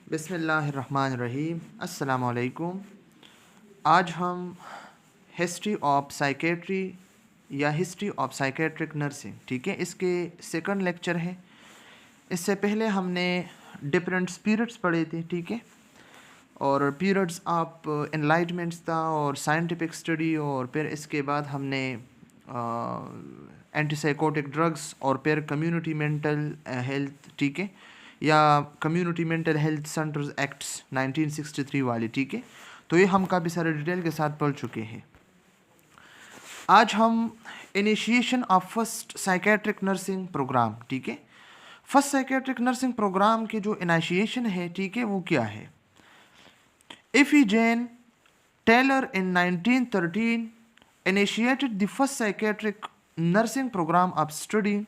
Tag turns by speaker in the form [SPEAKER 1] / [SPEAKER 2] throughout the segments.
[SPEAKER 1] बिस्मिल्लाहिर्रहमानिर्रहीम। अस्सलामुअलैकुम। आज हम हिस्ट्री ऑफ साइकेट्री या हिस्ट्री ऑफ साइकेट्रिक नर्सिंग, ठीक है, इसके सेकंड लेक्चर है। इससे पहले हमने डिफरेंट पीरियड्स पढ़े थे, ठीक है, और पीरियड्स ऑफ एनलाइटमेंट्स था और साइंटिफिक स्टडी, और फिर इसके बाद हमने एंटीसाइकोटिक ड्रग्स और फिर कम्युनिटी मेंटल हेल्थ, ठीक है, या community mental health centres acts 1963 वाली, ठीक है। तो ये हम काफ़ी सारे डिटेल के साथ पढ़ चुके हैं। आज हम initiation of first psychiatric nursing programme, ठीक है, फर्स्ट साइकेट्रिक नर्सिंग प्रोग्राम के जो इनिशिएशन है, ठीक है, वो क्या है। Effie Jane Taylor in 1913 initiated the first psychiatric nursing program of studying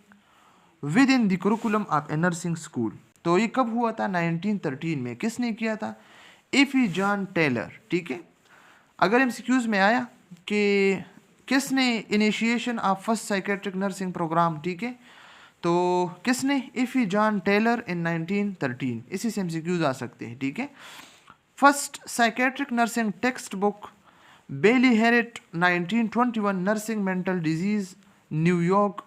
[SPEAKER 1] within the curriculum of a nursing school। तो ये कब हुआ था? 1913 में। किसने किया था? इफ़ी जॉन टेलर, ठीक है। अगर एमसीक्यूज में आया कि किसने initiation of first psychiatric nursing programme, ठीक है, तो किसने? Effie John Taylor in 1913। इसी से एमसीक्यूज आ सकते हैं, ठीक है। First psychiatric nursing text book Bailey Harriet 1921 nursing mental disease New York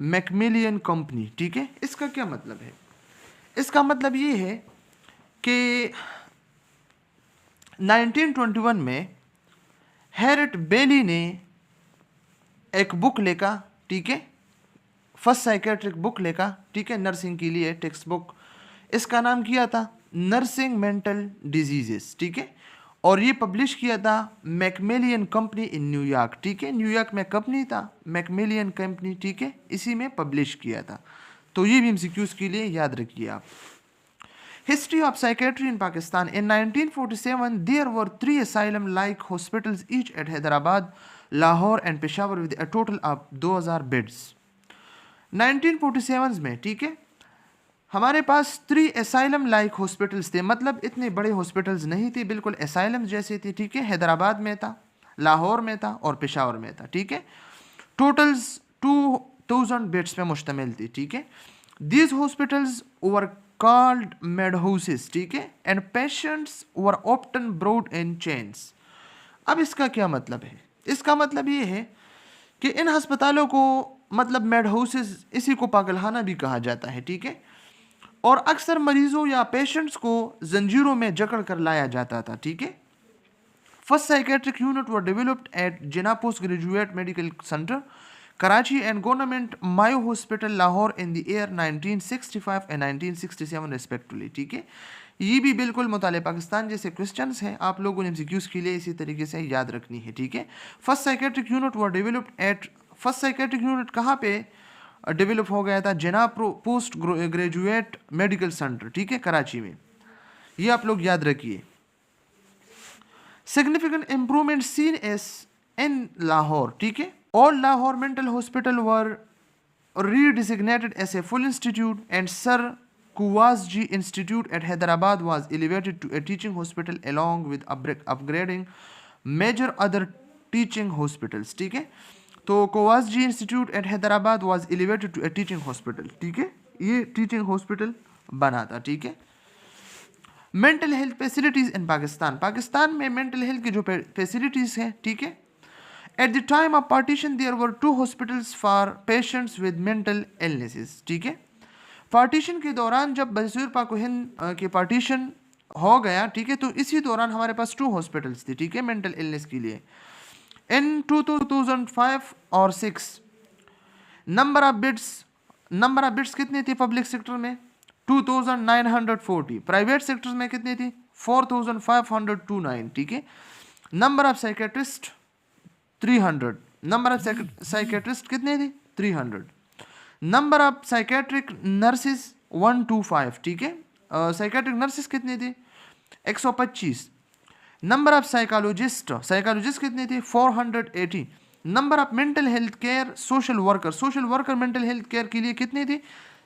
[SPEAKER 1] Macmillan company, ठीक है। इसका क्या मतलब है? इसका मतलब ये है कि 1921 में हेरिट बेली ने एक बुक लिखा, ठीक है, फर्स्ट साइकेट्रिक बुक लिखा, ठीक है, नर्सिंग के लिए टेक्स्ट बुक। इसका नाम किया था नर्सिंग मेंटल डिजीजेस, ठीक है, और ये पब्लिश किया था मैकमिलियन कंपनी इन न्यूयॉर्क, ठीक है। न्यूयॉर्क में कंपनी था मैकमिलियन कंपनी, ठीक है, इसी में पब्लिश किया था। तो ये भी एमसीक्यूज के लिए याद रखिए आप। History of psychiatry in Pakistan. In 1947 there were 3 asylum like hospitals each at Hyderabad, Lahore and Peshawar with a total of 2000 beds. 1947 में, ठीक है, हमारे पास 3 asylum लाइक हॉस्पिटल्स थे, मतलब इतने बड़े हॉस्पिटल्स नहीं थे, बिल्कुल asylum जैसे थे, ठीक है। हैदराबाद में था, लाहौर में था और पेशावर में था, ठीक है। टोटल्स 2000 बेड्स पे मुश्तमिल थी, ठीक है। These hospitals were called mad houses, ठीक है, and patients were often bound in chains. अब इसका क्या मतलब है? इसका मतलब ये है कि इन अस्पतालों को, मतलब मेड हाउसेस, इसी को पागलखाना भी कहा जाता है, ठीक है, और अक्सर मरीजों या पेशेंट्स को जंजीरों में जकड़ कर लाया जाता था, ठीक है। First psychiatric unit were developed at Jinnah post graduate medical centre Karachi and government Mayo hospital Lahore in the year 1965 and 1967 respectively, ठीक है। ये भी बिल्कुल मुताले पाकिस्तान जैसे क्वेश्चंस हैं, आप लोगों ने एमसीक्यूज के लिए इसी तरीके से याद रखनी है, ठीक है। First psychiatric unit were developed eight, first psychiatric unit कहाँ पे डेवलप हो गया था? जिना पोस्ट ग्रेजुएट मेडिकल सेंटर, ठीक है, कराची में। ये आप लोग याद रखिए। सिग्निफिकेंट इंप्रूवमेंट सीन एस इन लाहौर, ठीक है। All Lahore mental hospital were redesignated as a full institute and Sir Kuwasji Institute at Hyderabad was elevated to a teaching hospital along with upgrading major other teaching hospitals, ठीक है। तो Cowasji institute at Hyderabad was elevated to a teaching hospital, ठीक है, ये teaching hospital बना था, ठीक है। Mental health facilities in Pakistan. Pakistan में मेंटल हेल्थ की जो फैसिलिटीज हैं, ठीक है, at the time of partition there were 2 hospitals for patients with mental illnesses, ठीक है। पार्टीशन के दौरान, जब बसूर पाक हिंद के पार्टीशन हो गया, ठीक है, तो इसी दौरान हमारे पास 2 हॉस्पिटल्स थे, ठीक है, मेंटल इलनेस के लिए। इन 2005 और 6 नंबर ऑफ बिट्स कितने थे पब्लिक सेक्टर में? 2940। प्राइवेट सेक्टर में कितने थे? 4529, ठीक है। Number of psychiatrist 300। Number of psychiatrist कितने थे? 300। नंबर ऑफ साइकेट्रिक नर्सेज 125, ठीक है। साइकेट्रिक नर्सेज कितने थे? 125। नंबर ऑफ साइकोलॉजिस्ट कितने थे? 480। Number of mental health care social worker mental health care के लिए कितने थे?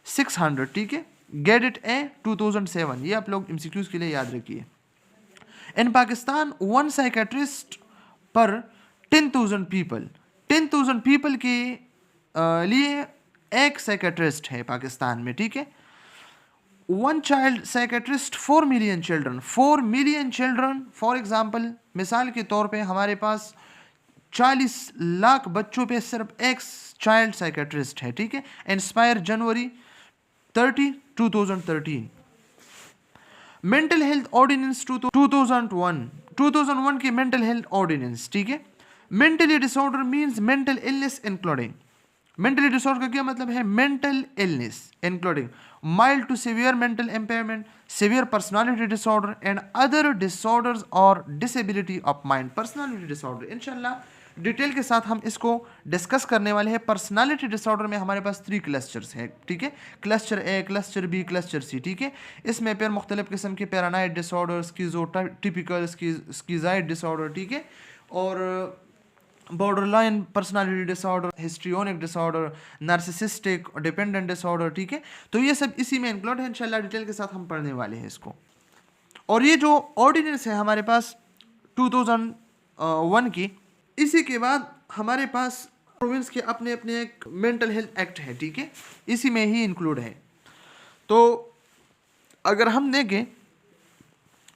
[SPEAKER 1] 600, ठीक है। गेट इट ए 2007। ये आप लोग एमसीक्यूज के लिए याद रखिए। इन पाकिस्तान 1 साइकेट्रिस्ट पर 10,000 पीपल के लिए एक साइकेट्रिस्ट है पाकिस्तान में, ठीक है। 1 child psychiatrist 4 million children, 4 million children. For example, मिसाल के तौर पे हमारे पास 40 लाख बच्चों पे सिर्फ एक चाइल्ड साइकेट्रिस्ट है, ठीक है. Inspire January 30, 2013. Mental health ordinance 2001 की मेंटल हेल्थ ऑर्डिनेंस, ठीक है. Mentally disorder means mental illness including. Mentally disorder का क्या मतलब है? Mental illness including mild to severe mental impairment, severe personality disorder and other disorders और disability of mind. Personality disorder इंशाल्लाह detail के साथ हम इसको डिस्कस करने वाले हैं. पर्सनालिटी डिसऑर्डर में हमारे पास 3 क्लस्टर्स हैं, ठीक है. क्लस्टर ए, क्लस्टर बी, क्लस्टर सी, ठीक है. इसमें फिर मुख्तलिफ किस्म के पैरानाइड डिसऑर्डर, स्किज़ोटिपिकल, स्किज़ाइड डिसऑर्डर, ठीक है, और borderline personality disorder, histrionic disorder, narcissistic dependent disorder, ठीक है. तो ये सब इसी में इंक्लूड है. इंशाल्लाह डिटेल के साथ हम पढ़ने वाले हैं इसको. और ये जो ऑर्डिनेंस है हमारे पास 2001 की, इसी के बाद हमारे पास प्रोविंस के अपने अपने एक मेंटल हेल्थ एक्ट है, ठीक है, इसी में ही इंक्लूड है. तो अगर हम देखें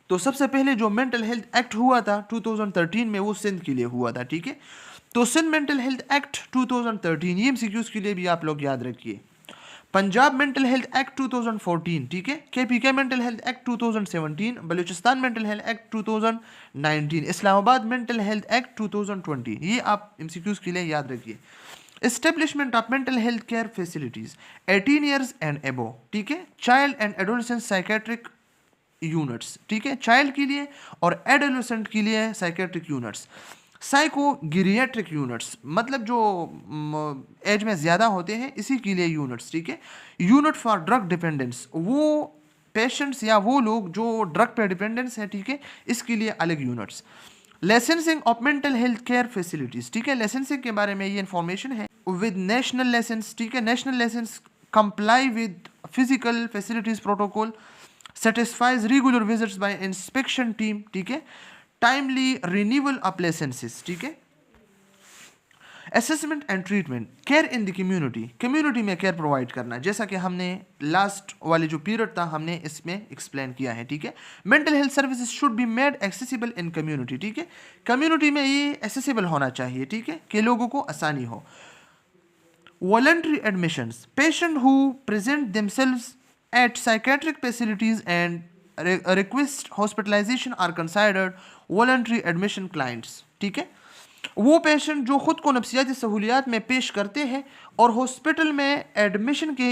[SPEAKER 1] तो सबसे पहले जो मेंटल हेल्थ एक्ट हुआ था 2013 में, वो सिंध के लिए हुआ था, ठीक है. तो सिंध मेंटल हेल्थ एक्ट 2013, ये एमसीक्यूज के लिए भी आप लोग याद रखिए. पंजाब मेंटल हेल्थ एक्ट 2014, ठीक है. KPK mental health act 2017, Balochistan mental health act 2019, Islamabad mental health act 2020. ये आप एमसीक्यूज के लिए याद रखिए. Establishment of mental health care facilities 18 years and एबो, ठीक है. Child and adolescent psychiatric units, ठीक है, चाइल्ड के लिए, और एडोलेसेंट के लिए साइकेट्रिक यूनिट्स. साइकोगिरियाट्रिक यूनिट्स मतलब जो एज में ज़्यादा होते हैं, इसी के लिए यूनिट्स, ठीक है. यूनिट फॉर ड्रग डिपेंडेंस, वो पेशेंट्स या वो लोग जो ड्रग पे डिपेंडेंस है, ठीक है, इसके लिए अलग units. Licensing of mental health care facilities, ठीक है. लाइसेंसिंग के बारे में ये इंफॉर्मेशन है. विद नेशनल लाइसेंस, ठीक है, national licence comply with physical facilities protocol, satisfies regular visits by inspection team, ठीक है. टाइमली रिन्यूअल ऑफ लाइसेंसेस, ठीक है. Assessment and treatment, care in the community, community में केयर प्रोवाइड करना, जैसा कि हमने लास्ट वाले जो पीरियड था हमने इसमें एक्सप्लेन किया है, ठीक है. Mental health services should be made accessible in community, ठीक है. कम्युनिटी में ये एक्सेसिबल होना चाहिए, ठीक है, कि लोगों को आसानी हो. Voluntary admissions, patient who present themselves at psychiatric facilities and request hospitalization are considered voluntary admission clients, ठीक है. वो पेशेंट जो खुद को नफ्सियाती सहूलियात में पेश करते हैं और हॉस्पिटल में एडमिशन के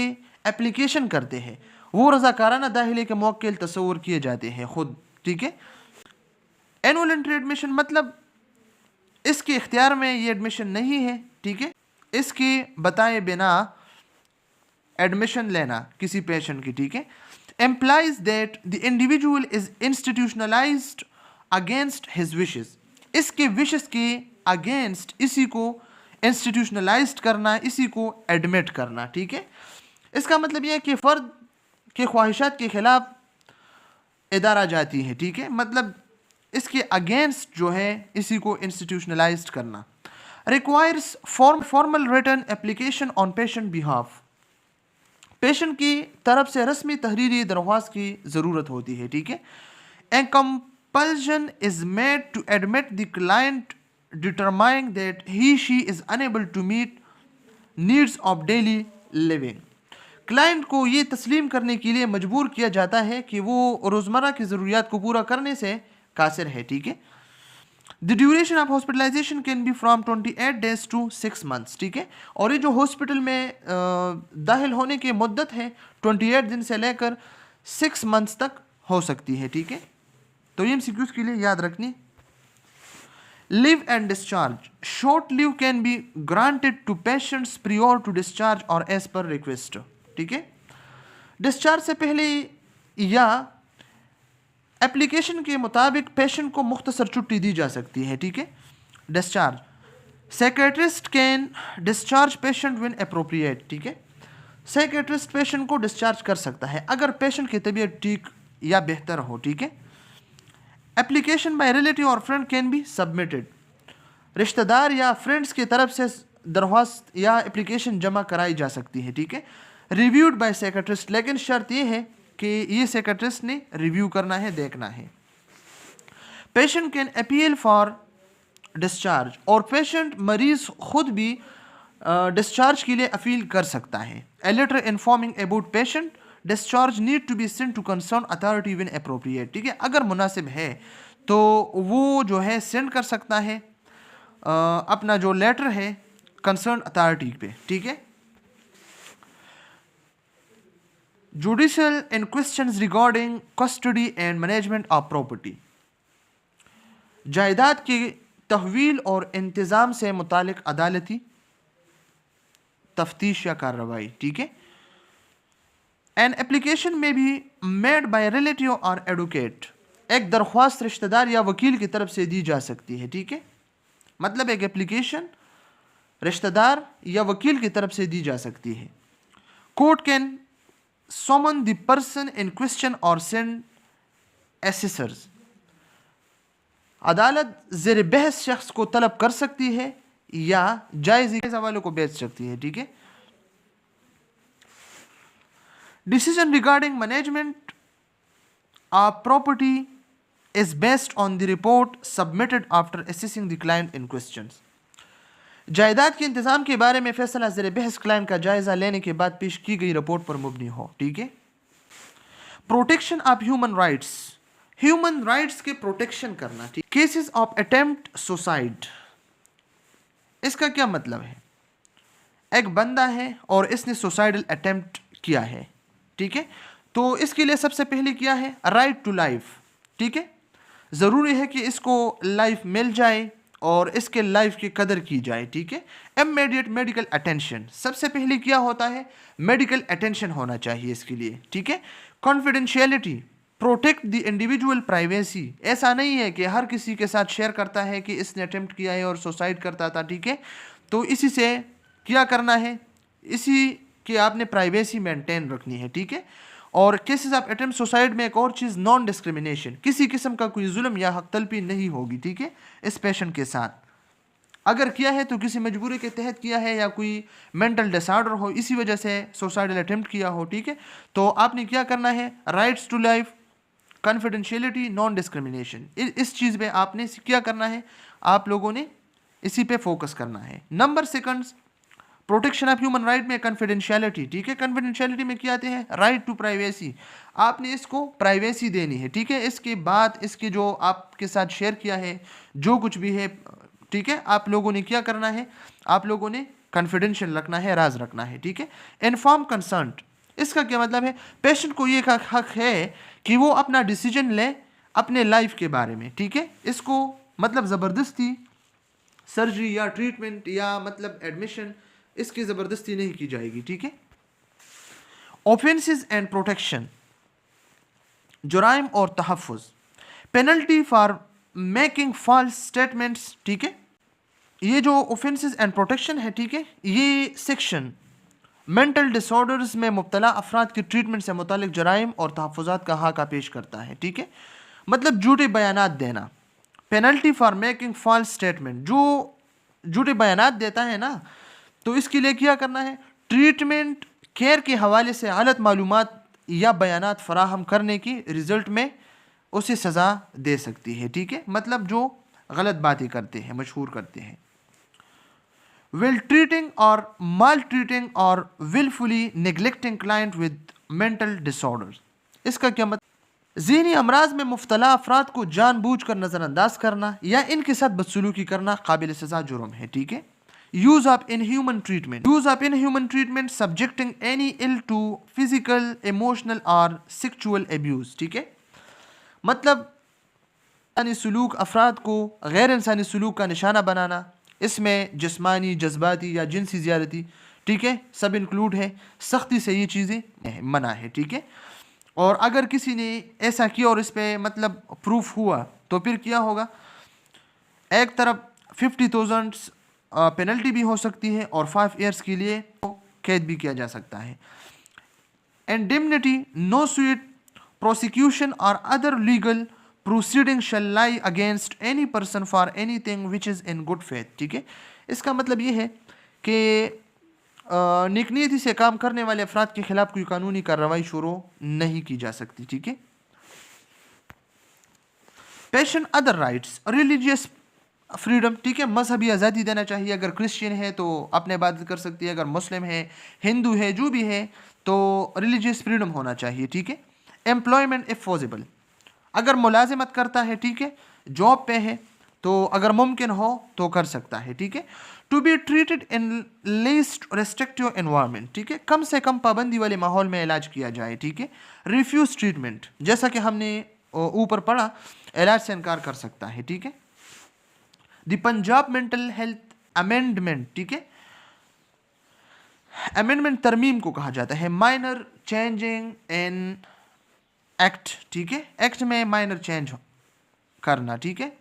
[SPEAKER 1] एप्लीकेशन करते हैं, वो रज़ाकाराना दाखिले के मौके तस्वुर किए जाते हैं खुद, ठीक है. इनवॉलंटरी एडमिशन मतलब इसके इख्तियार में ये एडमिशन नहीं है, ठीक है, इसके बताए बिना एडमिशन लेना किसी पेशेंट की, ठीक है. Implies that the individual is institutionalised against his wishes, इसके विशेस के अगेंस्ट इसी को इंस्टीट्यूशनलाइज्ड करना, इसी को एडमिट करना, ठीक है. इसका मतलब यह है कि फ़र्द के ख्वाहिशात के खिलाफ इदारा जाती है, ठीक है, मतलब इसके अगेंस्ट जो है इसी को इंस्टीट्यूशनलाइज्ड करना. Requires formal written application on patient behalf, patient की तरफ से रस्मी तहरीरी दरख्वास्त की ज़रूरत होती है, ठीक है. A compulsion is made to admit the client determining that he she is unable to meet needs of daily living. Client को ये तस्लीम करने के लिए मजबूर किया जाता है कि वो रोज़मर्रा की ज़रूरियात को पूरा करने से कासिर है, ठीक है. The duration of hospitalisation can be from 28 days to 6 months, ठीक है. और ये जो हॉस्पिटल में दाखिल होने की मुद्दत है 28 दिन से लेकर 6 months तक हो सकती है, ठीक है. तो ये एमसीक्यूज के लिए याद रखनी. Leave and discharge, short leave can be granted to patients prior to discharge और एज पर रिक्वेस्ट, ठीक है. डिस्चार्ज से पहले या एप्लीकेशन के मुताबिक पेशेंट को मुख्तसर छुट्टी दी जा सकती है, ठीक है. Discharge, psychiatrist can discharge patient when appropriate, ठीक है. साइकियाट्रिस्ट पेशेंट को डिस्चार्ज कर सकता है अगर पेशेंट की तबीयत ठीक या बेहतर हो, ठीक है. एप्लीकेशन बाय रिलेटिव और फ्रेंड कैन बी सबमिटेड, रिश्तेदार या फ्रेंड्स की तरफ से दरख्वास्त या एप्लीकेशन जमा कराई जा सकती है, ठीक है. रिव्यूड बाय साइकियाट्रिस्ट, लेकिन शर्त यह है कि ये सेक्रेटरिस्ट ने रिव्यू करना है, देखना है। Patient can appeal for discharge, और पेशेंट मरीज खुद भी डिस्चार्ज के लिए अपील कर सकता है। A letter informing about patient discharge need to be sent to concern authority when appropriate, ठीक है, अगर मुनासिब है तो वो जो है सेंड कर सकता है अपना जो लेटर है कंसर्न अथॉरिटी पे, ठीक है। Judicial in questions regarding custody and management of property, जायदाद की तहवील और इंतज़ाम से मुतालिक अदालती तफ्तीश या कार्रवाई, ठीक है। एन एप्लीकेशन में भी मेड बाय रिलेटिव और एडवोकेट, एक दरख्वास्त रिश्तेदार या वकील की तरफ से दी जा सकती है, ठीक है। मतलब एक एप्लीकेशन रिश्तेदार या वकील की तरफ से दी जा सकती है। Court can summon the person in question और सेंड एसेसर्स, अदालत ज़ेर बहस शख्स को तलब कर सकती है या जायज़ वालों को भेज सकती है, ठीक है। Decision regarding management of property is based on the report submitted after assessing the client in questions, जायदाद के इंतजाम के बारे में फैसला ज़ेर बहस क्लाइंट का जायजा लेने के बाद पेश की गई रिपोर्ट पर मुबनी हो, ठीक है। Protection of human rights, human rights के प्रोटेक्शन करना, ठीक। केसेस ऑफ अटेम्प्ट सुसाइड, इसका क्या मतलब है? एक बंदा है और इसने सुसाइडल अटेम्प्ट किया है, ठीक है, तो इसके लिए सबसे पहले क्या है? राइट टू लाइफ, ठीक है। ज़रूरी है कि इसको लाइफ मिल जाए और इसके लाइफ की कदर की जाए, ठीक है। इमीडिएट मेडिकल अटेंशन, सबसे पहले क्या होता है? मेडिकल अटेंशन होना चाहिए इसके लिए, ठीक है। Confidentiality, protect the individual privacy, ऐसा नहीं है कि हर किसी के साथ शेयर करता है कि इसने अटेम्प्ट किया है और सुसाइड करता था, ठीक है। तो इसी से क्या करना है? इसी की आपने प्राइवेसी मेंटेन रखनी है, ठीक है। और केसेस ऑफ अटेम्प्ट सुसाइड में एक और चीज़ नॉन डिस्क्रिमिनेशन, किसी किस्म का कोई जुल्म या हक तलबी नहीं होगी, ठीक है, इस पेशेंट के साथ। अगर किया है तो किसी मजबूरी के तहत किया है या कोई मेंटल डिसऑर्डर हो, इसी वजह से सुसाइडल अटेम्प्ट किया हो, ठीक है। तो आपने क्या करना है? Rights to life, confidentiality, non discrimination, इस चीज़ पे आपने क्या करना है? आप लोगों ने इसी पे फोकस करना है। Number seconds, protection of human right में कॉन्फिडेंशियलिटी, ठीक है। कॉन्फिडेंशियलिटी में क्या आते हैं? राइट टू प्राइवेसी, आपने इसको प्राइवेसी देनी है, ठीक है। इसके बाद इसके जो आपके साथ शेयर किया है जो कुछ भी है, ठीक है, आप लोगों ने क्या करना है? आप लोगों ने कॉन्फिडेंशियल रखना है, राज रखना है, ठीक है। इन्फॉर्म कंसर्न्ड, इसका क्या मतलब है? पेशेंट को ये हक है कि वो अपना डिसीजन ले अपने लाइफ के बारे में, ठीक है। इसको मतलब ज़बरदस्ती सर्जरी या ट्रीटमेंट या मतलब एडमिशन, इसकी ज़बरदस्ती नहीं की जाएगी, ठीक है। ऑफेंसेस एंड प्रोटेक्शन, जुराइम और तहफ़्फ़ुज़, penalty for making false statements, ठीक है। ये जो ऑफेंसेस एंड प्रोटेक्शन है, ठीक है, ये सेक्शन मेंटल डिसऑर्डर्स में मुब्तला अफराद की ट्रीटमेंट से मुतालिक जराइम और तहफ़्फ़ुज़ात का हाका पेश करता है, ठीक है। मतलब झूठे बयानात देना, penalty for making false statement, जो झूठे बयानात देता है ना, तो इसके लिए क्या करना है? ट्रीटमेंट केयर के हवाले से गलत मालूमात या बयानात फराहम करने की रिजल्ट में उसे सज़ा दे सकती है, ठीक है। मतलब जो गलत बातें करते हैं, मशहूर करते हैं। विल ट्रीटिंग और माल ट्रीटिंग और wilfully neglecting client with mental disorder, इसका क्या मतलब? ज़हनी अमराज में मुब्तला अफराद को जानबूझकर नज़रअंदाज करना या इनके साथ बदसलूकी करना काबिल सज़ा जुर्म है, ठीक है। Use of inhuman treatment, use of inhuman treatment subjecting any ill to physical, emotional और सेक्सुअल एब्यूज, ठीक है। मतलब इंसानी सलूक अफराद को गैर इंसानी सलूक का निशाना बनाना, इसमें जिस्मानी, जज्बाती या जिनसी ज़्यादती, ठीक है, सब इंक्लूड है। सख्ती से ये चीज़ें मना है, ठीक है। और अगर किसी ने ऐसा किया और इस पर मतलब प्रूफ हुआ तो फिर क्या होगा? एक तरफ 50,000 पेनल्टी भी हो सकती है और 5 ईयर्स के लिए कैद भी किया जा सकता है। इंडेमनिटी, नो स्वीट प्रोसिक्यूशन और other legal proceeding shall lie against any person for anything which is in good faith, ठीक है। इसका मतलब ये है कि नेकनीयती से काम करने वाले अफराद के खिलाफ कोई कानूनी कार्रवाई शुरू नहीं की जा सकती, ठीक है। पेशन अदर राइट्स, रिलीजियस फ्रीडम, ठीक है, मजहबी आज़ादी देना चाहिए। अगर क्रिश्चियन है तो अपने इबादत कर सकती है, अगर मुस्लिम है, हिंदू है, जो भी है, तो रिलीजियस फ्रीडम होना चाहिए, ठीक है। एम्प्लॉयमेंट इफ पॉसिबल, अगर मुलाजिमत करता है, ठीक है, जॉब पे है, तो अगर मुमकिन हो तो कर सकता है, ठीक है। To be treated in least restrictive environment, ठीक है, कम से कम पाबंदी वाले माहौल में इलाज किया जाए, ठीक है। रिफ्यूज ट्रीटमेंट, जैसा कि हमने ऊपर पढ़ा, इलाज से इनकार कर सकता है, ठीक है। The Punjab mental health amendment, ठीक है, अमेंडमेंट तरमीम को कहा जाता है। माइनर चेंजिंग इन एक्ट, ठीक है, एक्ट में माइनर चेंज करना, ठीक है।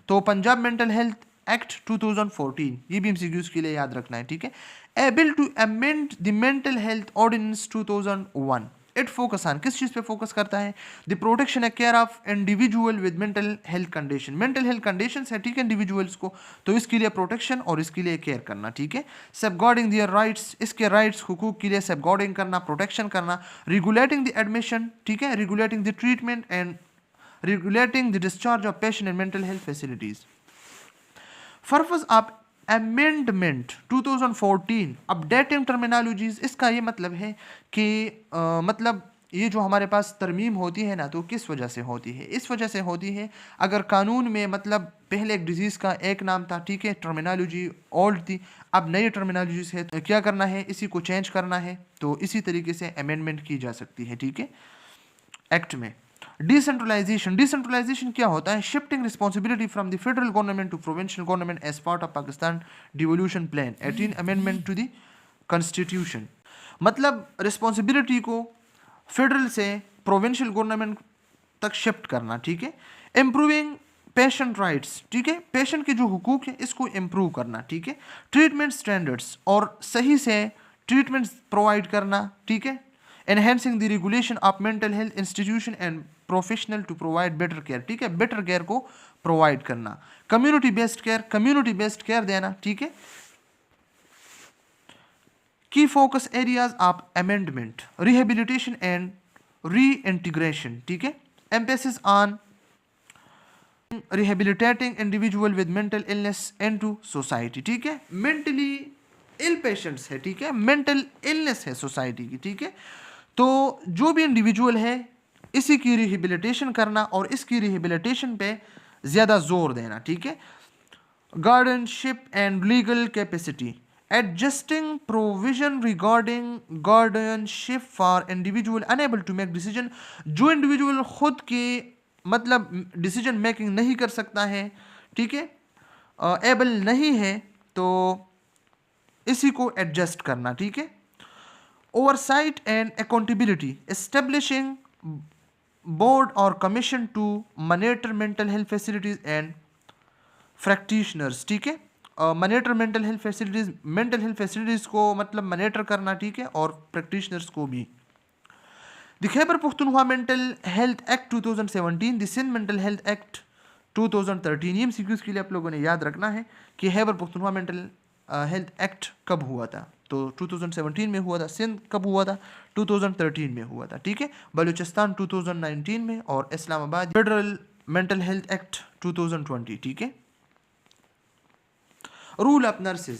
[SPEAKER 1] तो पंजाब मेंटल हेल्थ एक्ट 2014, ये भी एमसीक्यूज के लिए याद रखना है, ठीक है। Able to amend the mental health ordinance 2001, it focus on, किस चीज पे फोकस करता है? The protection and care of individual with mental health condition, mental health condition है, ठीक है, इंडिविजुअल्स को, तो इसके लिए प्रोटेक्शन और इसके लिए केयर करना, ठीक है। सेफगार्डिंग देयर राइट्स, इसके राइट्स हुकूक के लिए सेफगार्डिंग करना, प्रोटेक्शन करना। रेगुलेटिंग द एडमिशन, ठीक है, regulating the treatment and regulating the discharge of patient in mental health facilities. Purpose of amendment 2014, updating terminologies, इसका ये मतलब है कि मतलब ये जो हमारे पास तरमीम होती है ना, तो किस वजह से होती है? इस वजह से होती है, अगर कानून में मतलब पहले एक डिजीज़ का एक नाम था, ठीक है, टर्मिनोलॉजी ओल्ड थी, अब नई टर्मिनोलॉजीज है, तो क्या करना है, इसी को चेंज करना है, तो इसी तरीके से अमेंडमेंट की जा सकती है, ठीक है, एक्ट में। डिसेंट्रलाइजेशन, डिसेंट्रलाइजेशन क्या होता है? Shifting responsibility from the federal government to provincial government as part of Pakistan devolution plan 18 amendment to the constitution, मतलब रिस्पॉन्सिबिलिटी को फेडरल से प्रोविंशियल गवर्नमेंट तक शिफ्ट करना, ठीक है। इम्प्रूविंग पेशेंट राइट्स, ठीक है, पेशेंट के जो हुकूक है इसको इम्प्रूव करना, ठीक है। ट्रीटमेंट स्टैंडर्ड्स, और सही से ट्रीटमेंट प्रोवाइड करना, ठीक है। Enhancing the regulation of mental health institution and professional to provide better care, ठीक है, बेटर केयर को प्रोवाइड करना। Community based care, community based care देना, ठीक है। Key focus areas of amendment, rehabilitation and reintegration, ठीक है। Emphasis on rehabilitating individual with mental illness into society, ठीक है। मेंटली इल पेशेंट्स है, ठीक है, मेंटल इलनेस है सोसाइटी की, ठीक है, तो जो भी इंडिविजुअल है इसी की रिहेबिलिटेशन करना और इसकी रिहेबिलिटेशन पे ज़्यादा जोर देना, ठीक है। Guardianship and legal capacity, adjusting provision regarding guardianship for individual unable to make decision, जो इंडिविजुअल खुद के मतलब डिसीजन मेकिंग नहीं कर सकता है, ठीक है, एबल नहीं है, तो इसी को एडजस्ट करना, ठीक है। Oversight and accountability, establishing board और commission to monitor mental health facilities and practitioners, ठीक है, मॉनिटर मेंटल हेल्थ फैसिलिटीज को मतलब मॉनिटर करना, ठीक है, और प्रैक्टिशनर्स को भी। The Khyber Pakhtunkhwa mental health act 2017, the Sindh mental health act 2013, ये एमसीक्यूज के लिए आप लोगों ने याद रखना है कि Khyber Pakhtunkhwa mental health act कब हुआ था, तो 2017 में हुआ था। सिंध कब हुआ था? 2013 में हुआ था, ठीक है। बलूचिस्तान 2019 में, और Islamabad federal mental health act 2020, ठीक है। रूल ऑफ नर्सेज,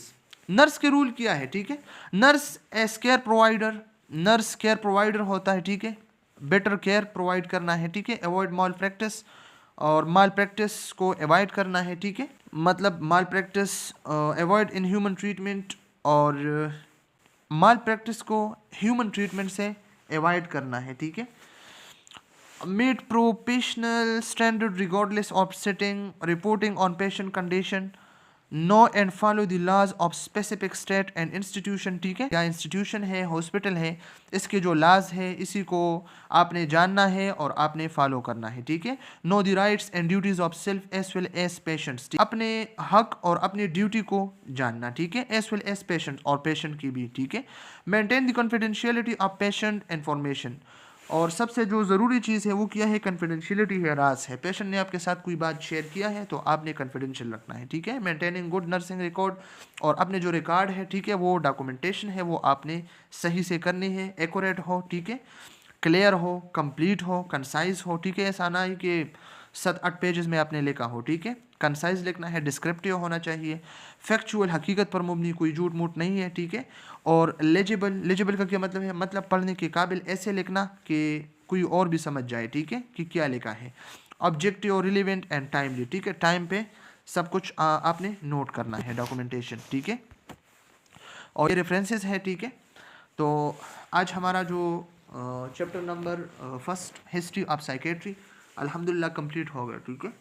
[SPEAKER 1] नर्स के रूल क्या है, ठीक है। Nurse as care provider, nurse care provider होता है, ठीक है, बेटर केयर प्रोवाइड करना है, ठीक है। अवॉइड माल प्रैक्टिस, और माल प्रैक्टिस को अवॉइड करना है, ठीक है, मतलब malpractice avoid inhuman treatment, और माल प्रैक्टिस को ह्यूमन ट्रीटमेंट से अवॉइड करना है, ठीक है। Meet professional standard regardless of setting reporting on patient condition, know and follow the laws of specific state and institution, ठीक है, या इंस्टीट्यूशन है, हॉस्पिटल है, इसके जो लॉज है इसी को आपने जानना है और आपने फॉलो करना है, ठीक है। Know the rights and duties of self as well as patients, अपने हक और अपनी ड्यूटी को जानना, ठीक है, एज वेल एज पेशेंट, और पेशेंट की भी, ठीक है। Maintain the confidentiality of patient information, और सबसे जो ज़रूरी चीज़ है वो क्या है, कन्फिडेंशियलिटी है, राज है। पेशेंट ने आपके साथ कोई बात शेयर किया है तो आपने कन्फिडेंशियल रखना है, ठीक है। मेंटेनिंग गुड नर्सिंग रिकॉर्ड, और अपने जो रिकॉर्ड है, ठीक है, वो डॉक्यूमेंटेशन है वो आपने सही से करनी है, एक्यूरेट हो, ठीक है, क्लियर हो, कंप्लीट हो, कंसाइज हो, ठीक है। ऐसा ना ही कि 7-8 पेजेस में आपने लिखा हो, ठीक है। कंसाइज लिखना है, डिस्क्रिप्टिव होना चाहिए, फैक्चुअल, हकीकत पर मुबनी, कोई झूठ मूठ नहीं है, ठीक है। और लेजिबल, लेजिबल का क्या मतलब है, मतलब पढ़ने के काबिल, ऐसे लिखना कि कोई और भी समझ जाए, ठीक है, कि क्या लिखा है। ऑब्जेक्टिव, रिलेवेंट एंड टाइमली, ठीक है, टाइम पे सब कुछ आपने नोट करना है, डॉक्यूमेंटेशन, ठीक है। और ये रेफरेंसेस है, ठीक है। तो आज हमारा जो chapter number first history of psychiatry अल्हम्दुलिल्लाह कंप्लीट हो गया, ठीक है।